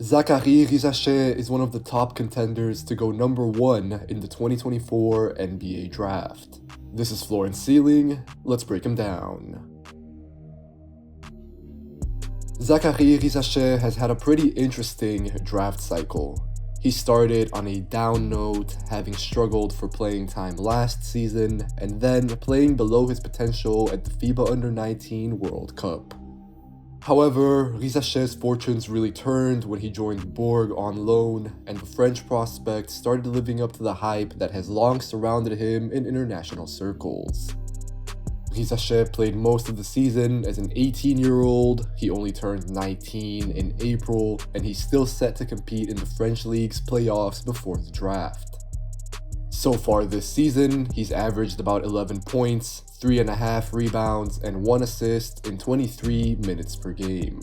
Zaccharie Risacher is one of the top contenders to go number 1 in the 2024 NBA draft. This is Floor and Ceiling, let's break him down. Zaccharie Risacher has had a pretty interesting draft cycle. He started on a down note, having struggled for playing time last season, and then playing below his potential at the FIBA Under-19 World Cup. However, Risacher's fortunes really turned when he joined Bourg on loan, and the French prospect started living up to the hype that has long surrounded him in international circles. Risacher played most of the season as an 18-year-old, he only turned 19 in April, and he's still set to compete in the French League's playoffs before the draft. So far this season, he's averaged about 11 points, 3.5 rebounds, and 1 assist in 23 minutes per game.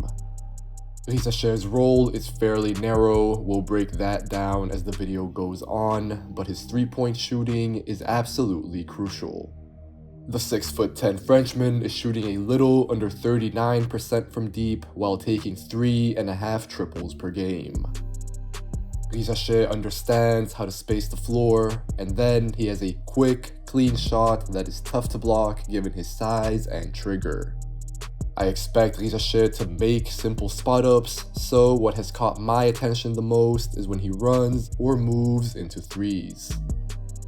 Risacher's role is fairly narrow, we'll break that down as the video goes on, but his 3-point shooting is absolutely crucial. The 6'10" Frenchman is shooting a little under 39% from deep while taking 3.5 triples per game. Risacher understands how to space the floor, and then he has a quick, clean shot that is tough to block given his size and trigger. I expect Risacher to make simple spot-ups, so what has caught my attention the most is when he runs or moves into threes.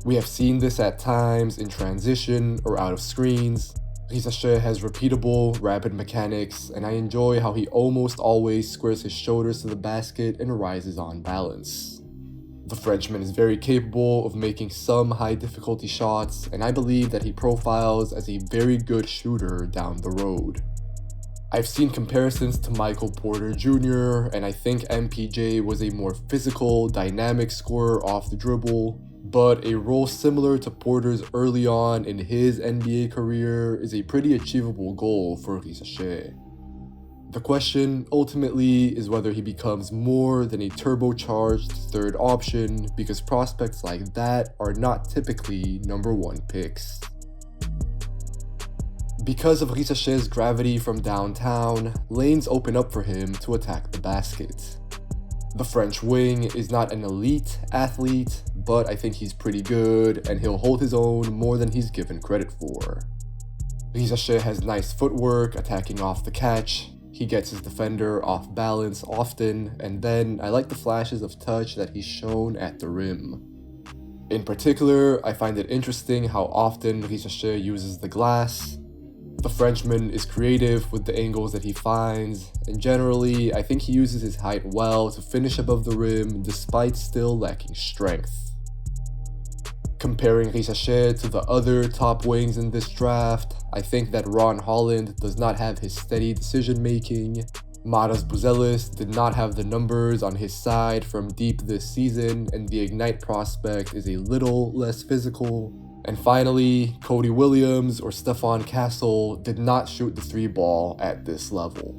We have seen this at times in transition or out of screens. Risacher has repeatable, rapid mechanics, and I enjoy how he almost always squares his shoulders to the basket and rises on balance. The Frenchman is very capable of making some high difficulty shots, and I believe that he profiles as a very good shooter down the road. I've seen comparisons to Michael Porter Jr., and I think MPJ was a more physical, dynamic scorer off the dribble, but a role similar to Porter's early on in his NBA career is a pretty achievable goal for Risacher. The question ultimately is whether he becomes more than a turbocharged third option, because prospects like that are not typically number 1 picks. Because of Risacher's gravity from downtown, lanes open up for him to attack the basket. The French wing is not an elite athlete, but I think he's pretty good and he'll hold his own more than he's given credit for. Risacher has nice footwork attacking off the catch, he gets his defender off balance often, and then I like the flashes of touch that he's shown at the rim. In particular, I find it interesting how often Risacher uses the glass. The Frenchman is creative with the angles that he finds, and generally, I think he uses his height well to finish above the rim despite still lacking strength. Comparing Risacher to the other top wings in this draft, I think that Ron Holland does not have his steady decision making, Matas Buzelis did not have the numbers on his side from deep this season, and the Ignite prospect is a little less physical. And finally, Cody Williams or Stephon Castle did not shoot the 3 ball at this level.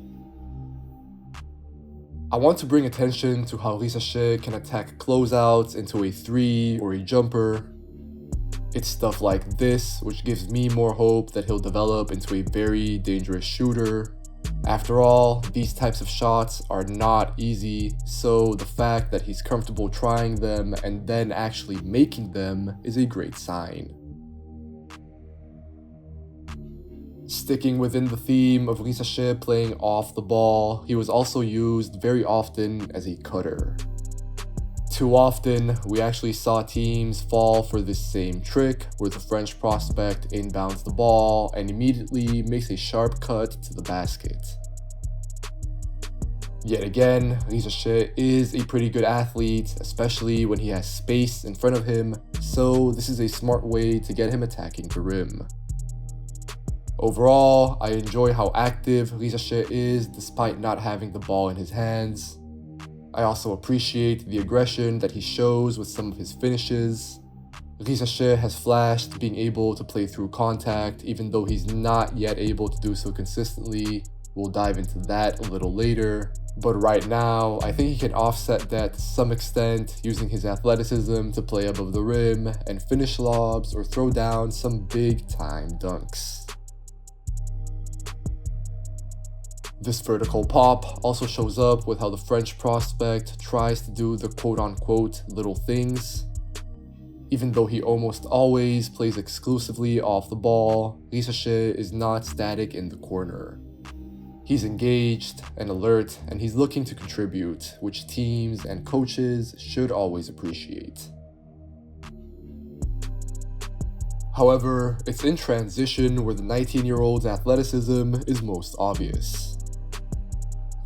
I want to bring attention to how Risacher can attack closeouts into a 3 or a jumper. It's stuff like this which gives me more hope that he'll develop into a very dangerous shooter. After all, these types of shots are not easy, so the fact that he's comfortable trying them and then actually making them is a great sign. Sticking within the theme of Risacher playing off the ball, he was also used very often as a cutter. Too often, we actually saw teams fall for this same trick where the French prospect inbounds the ball and immediately makes a sharp cut to the basket. Yet again, Risacher is a pretty good athlete, especially when he has space in front of him, so this is a smart way to get him attacking the rim. Overall, I enjoy how active Risacher is despite not having the ball in his hands. I also appreciate the aggression that he shows with some of his finishes. Risacher has flashed being able to play through contact even though he's not yet able to do so consistently. We'll dive into that a little later. But right now, I think he can offset that to some extent using his athleticism to play above the rim and finish lobs or throw down some big time dunks. This vertical pop also shows up with how the French prospect tries to do the quote-unquote little things. Even though he almost always plays exclusively off the ball, Risacher is not static in the corner. He's engaged and alert, and he's looking to contribute, which teams and coaches should always appreciate. However, it's in transition where the 19-year-old's athleticism is most obvious.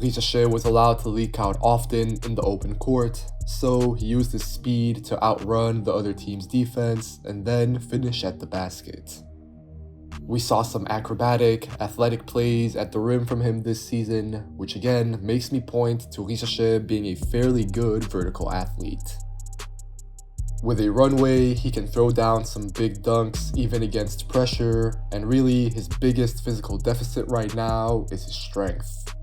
Risacher was allowed to leak out often in the open court, so he used his speed to outrun the other team's defense and then finish at the basket. We saw some acrobatic, athletic plays at the rim from him this season, which again makes me point to Risacher being a fairly good vertical athlete. With a runway, he can throw down some big dunks even against pressure, and really his biggest physical deficit right now is his strength.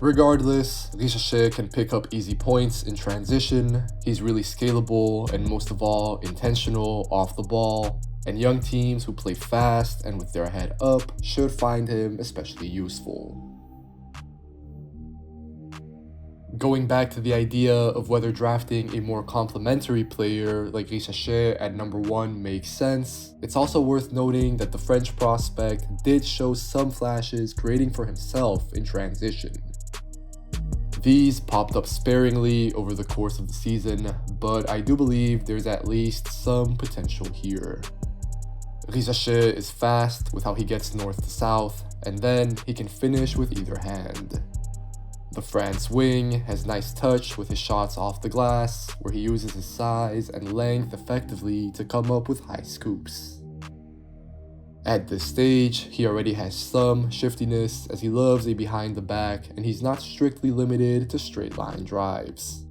Regardless, Risacher can pick up easy points in transition, he's really scalable and most of all intentional off the ball, and young teams who play fast and with their head up should find him especially useful. Going back to the idea of whether drafting a more complementary player like Risacher at number 1 makes sense, it's also worth noting that the French prospect did show some flashes creating for himself in transition. These popped up sparingly over the course of the season, but I do believe there's at least some potential here. Risacher is fast with how he gets north to south, and then he can finish with either hand. The France wing has nice touch with his shots off the glass, where he uses his size and length effectively to come up with high scoops. At this stage, he already has some shiftiness as he loves a behind the back, and he's not strictly limited to straight line drives.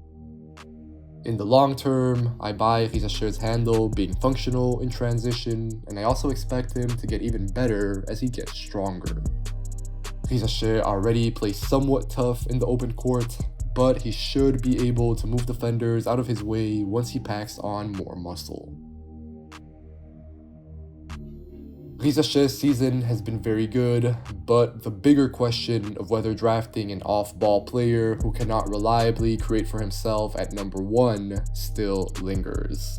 In the long term, I buy Risacher's handle being functional in transition, and I also expect him to get even better as he gets stronger. Risacher already plays somewhat tough in the open court, but he should be able to move defenders out of his way once he packs on more muscle. Risacher's season has been very good, but the bigger question of whether drafting an off-ball player who cannot reliably create for himself at number 1 still lingers.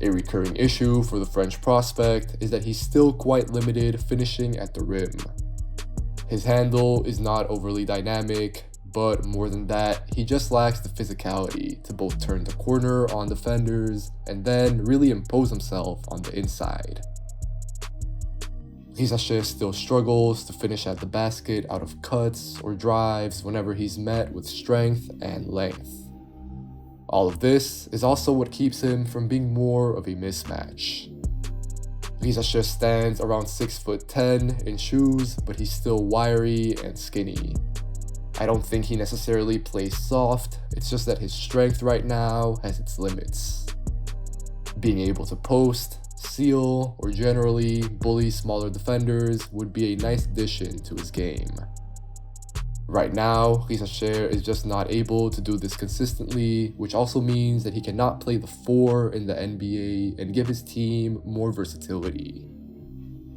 A recurring issue for the French prospect is that he's still quite limited finishing at the rim. His handle is not overly dynamic, but more than that, he just lacks the physicality to both turn the corner on defenders and then really impose himself on the inside. Risacher still struggles to finish at the basket out of cuts or drives whenever he's met with strength and length. All of this is also what keeps him from being more of a mismatch. Risacher stands around 6'10" in shoes, but he's still wiry and skinny. I don't think he necessarily plays soft, it's just that his strength right now has its limits. Being able to post, seal, or generally bully smaller defenders would be a nice addition to his game. Right now, Risacher is just not able to do this consistently, which also means that he cannot play the 4 in the NBA and give his team more versatility.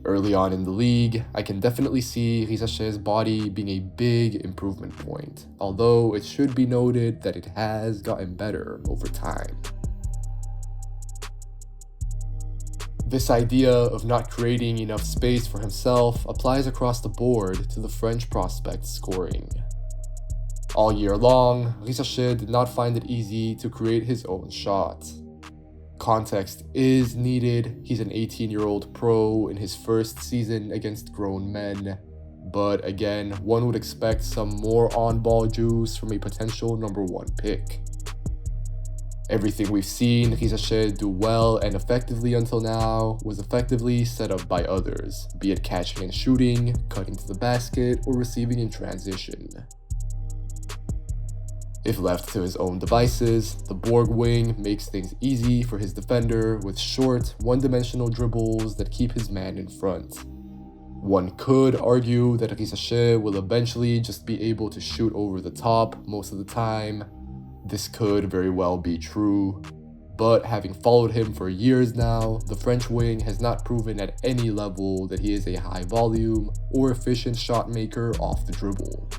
Early on in the league, I can definitely see Risacher's body being a big improvement point, although it should be noted that it has gotten better over time. This idea of not creating enough space for himself applies across the board to the French prospect's scoring. All year long, Risacher did not find it easy to create his own shot. Context is needed. He's an 18-year-old pro in his first season against grown men, but again, one would expect some more on-ball juice from a potential number 1 pick. Everything we've seen Risacher do well and effectively until now was effectively set up by others, be it catching and shooting, cutting to the basket, or receiving in transition. If left to his own devices, the Borg wing makes things easy for his defender with short, one-dimensional dribbles that keep his man in front. One could argue that Risacher will eventually just be able to shoot over the top most of the time. This could very well be true, But having followed him for years now, the French wing has not proven at any level that he is a high volume or efficient shot maker off the dribble.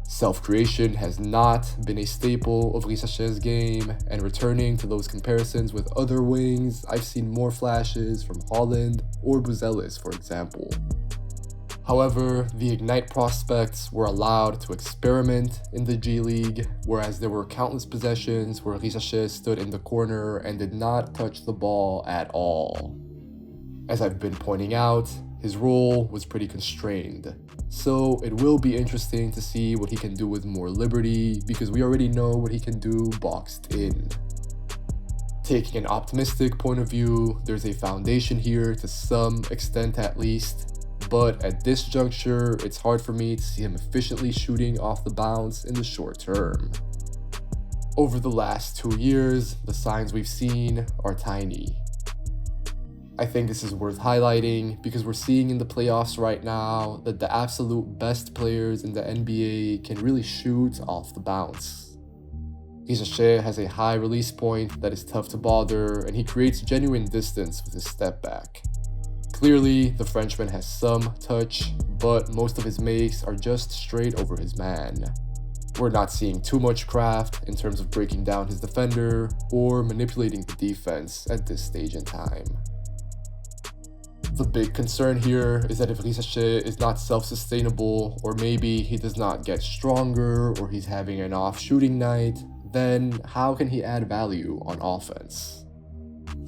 Self-creation has not been a staple of Risacher's game, and returning to those comparisons with other wings, I've seen more flashes from Holland or Buzelis, for example. However, the Ignite prospects were allowed to experiment in the G League, whereas there were countless possessions where Risacher stood in the corner and did not touch the ball at all. As I've been pointing out, his role was pretty constrained, so it will be interesting to see what he can do with more liberty, because we already know what he can do boxed in. Taking an optimistic point of view, there's a foundation here to some extent at least, but at this juncture, it's hard for me to see him efficiently shooting off the bounce in the short term. Over the last 2 years, the signs we've seen are tiny. I think this is worth highlighting because we're seeing in the playoffs right now that the absolute best players in the NBA can really shoot off the bounce. Risacher has a high release point that is tough to bother, and he creates genuine distance with his step back. Clearly, the Frenchman has some touch, but most of his makes are just straight over his man. We're not seeing too much craft in terms of breaking down his defender or manipulating the defense at this stage in time. The big concern here is that if Risacher is not self-sustainable, or maybe he does not get stronger, or he's having an off shooting night, then how can he add value on offense?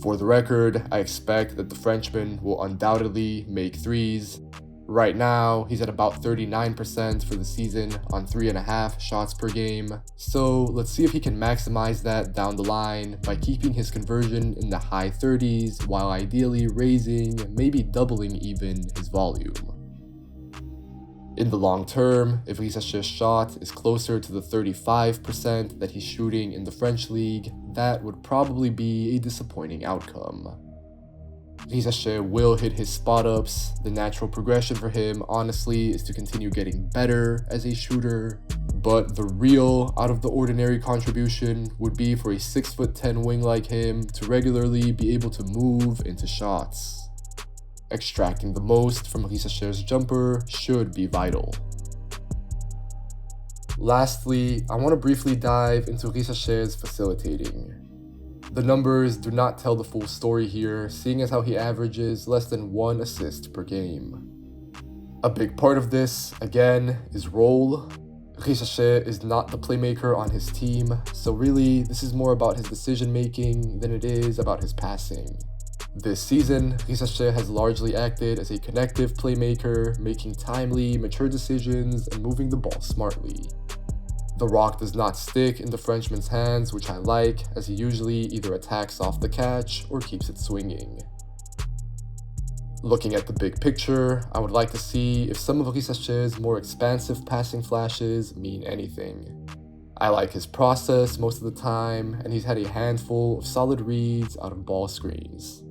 For the record, I expect that the Frenchman will undoubtedly make threes. Right now, he's at about 39% for the season on 3.5 shots per game. So let's see if he can maximize that down the line by keeping his conversion in the high 30s while ideally raising, maybe doubling even, his volume. In the long term, if Risacher's shot is closer to the 35% that he's shooting in the French league, that would probably be a disappointing outcome. Risacher will hit his spot-ups. The natural progression for him, honestly, is to continue getting better as a shooter. But the real out-of-the-ordinary contribution would be for a 6'10" wing like him to regularly be able to move into shots. Extracting the most from Risacher's jumper should be vital. Lastly, I want to briefly dive into Risacher's facilitating. The numbers do not tell the full story here, seeing as how he averages less than 1 assist per game. A big part of this, again, is role. Risacher is not the playmaker on his team, so really this is more about his decision making than it is about his passing. This season, Risacher has largely acted as a connective playmaker, making timely, mature decisions and moving the ball smartly. The rock does not stick in the Frenchman's hands, which I like, as he usually either attacks off the catch or keeps it swinging. Looking at the big picture, I would like to see if some of Risacher's more expansive passing flashes mean anything. I like his process most of the time, and he's had a handful of solid reads out of ball screens.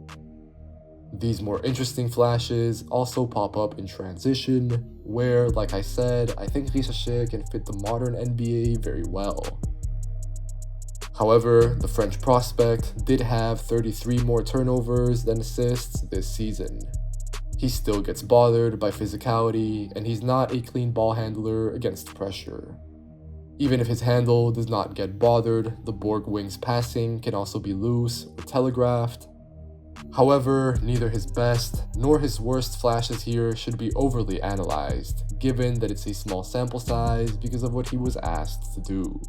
These more interesting flashes also pop up in transition, where, like I said, I think Risacher can fit the modern NBA very well. However, the French prospect did have 33 more turnovers than assists this season. He still gets bothered by physicality, and he's not a clean ball handler against pressure. Even if his handle does not get bothered, the Borg wing's passing can also be loose or telegraphed. However, neither his best nor his worst flashes here should be overly analyzed, given that it's a small sample size because of what he was asked to do.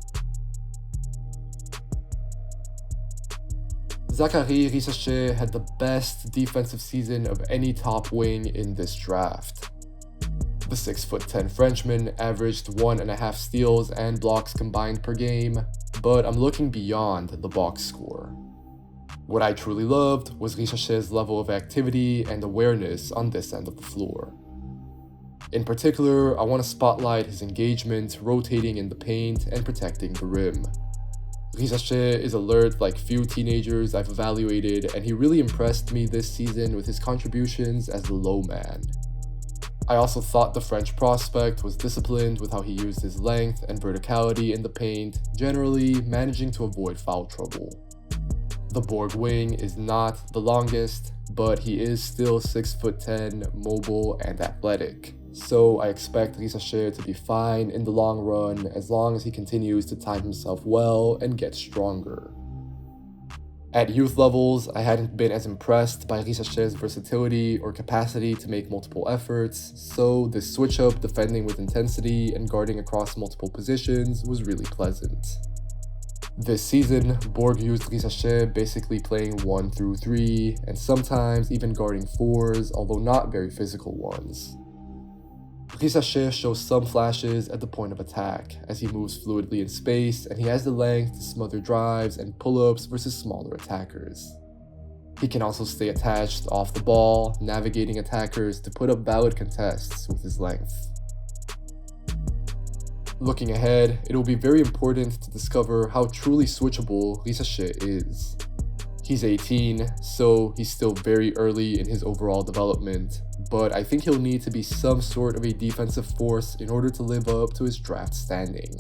Zaccharie Risacher had the best defensive season of any top wing in this draft. The 6'10" Frenchman averaged 1.5 steals and blocks combined per game, but I'm looking beyond the box score. What I truly loved was Risacher's level of activity and awareness on this end of the floor. In particular, I want to spotlight his engagement rotating in the paint and protecting the rim. Risacher is alert like few teenagers I've evaluated, and he really impressed me this season with his contributions as the low man. I also thought the French prospect was disciplined with how he used his length and verticality in the paint, generally managing to avoid foul trouble. The Borg wing is not the longest, but he is still 6'10", mobile and athletic. So I expect Risacher to be fine in the long run as long as he continues to time himself well and get stronger. At youth levels, I hadn't been as impressed by Risacher's versatility or capacity to make multiple efforts, so this switch up defending with intensity and guarding across multiple positions was really pleasant. This season, Borg used Risacher basically playing 1 through 3, and sometimes even guarding 4s, although not very physical ones. Risacher shows some flashes at the point of attack, as he moves fluidly in space and he has the length to smother drives and pull-ups versus smaller attackers. He can also stay attached off the ball, navigating attackers to put up valid contests with his length. Looking ahead, it will be very important to discover how truly switchable Risacher is. He's 18, so he's still very early in his overall development, but I think he'll need to be some sort of a defensive force in order to live up to his draft standing.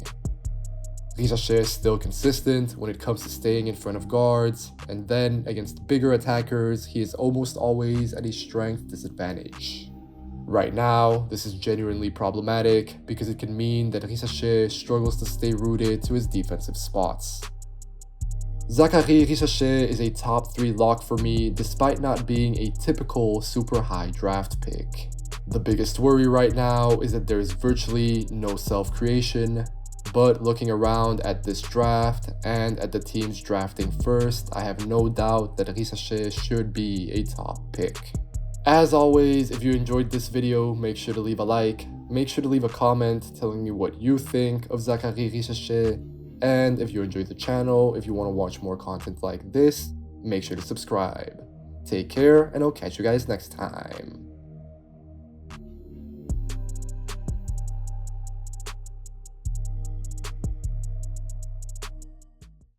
Risacher is still consistent when it comes to staying in front of guards, and then against bigger attackers, he is almost always at a strength disadvantage. Right now, this is genuinely problematic because it can mean that Risacher struggles to stay rooted to his defensive spots. Zaccharie Risacher is a top 3 lock for me despite not being a typical super high draft pick. The biggest worry right now is that there is virtually no self-creation, but looking around at this draft and at the teams drafting first, I have no doubt that Risacher should be a top pick. As always, if you enjoyed this video, make sure to leave a like, make sure to leave a comment telling me what you think of Zaccharie Risacher, and if you enjoyed the channel, if you want to watch more content like this, make sure to subscribe. Take care, and I'll catch you guys next time.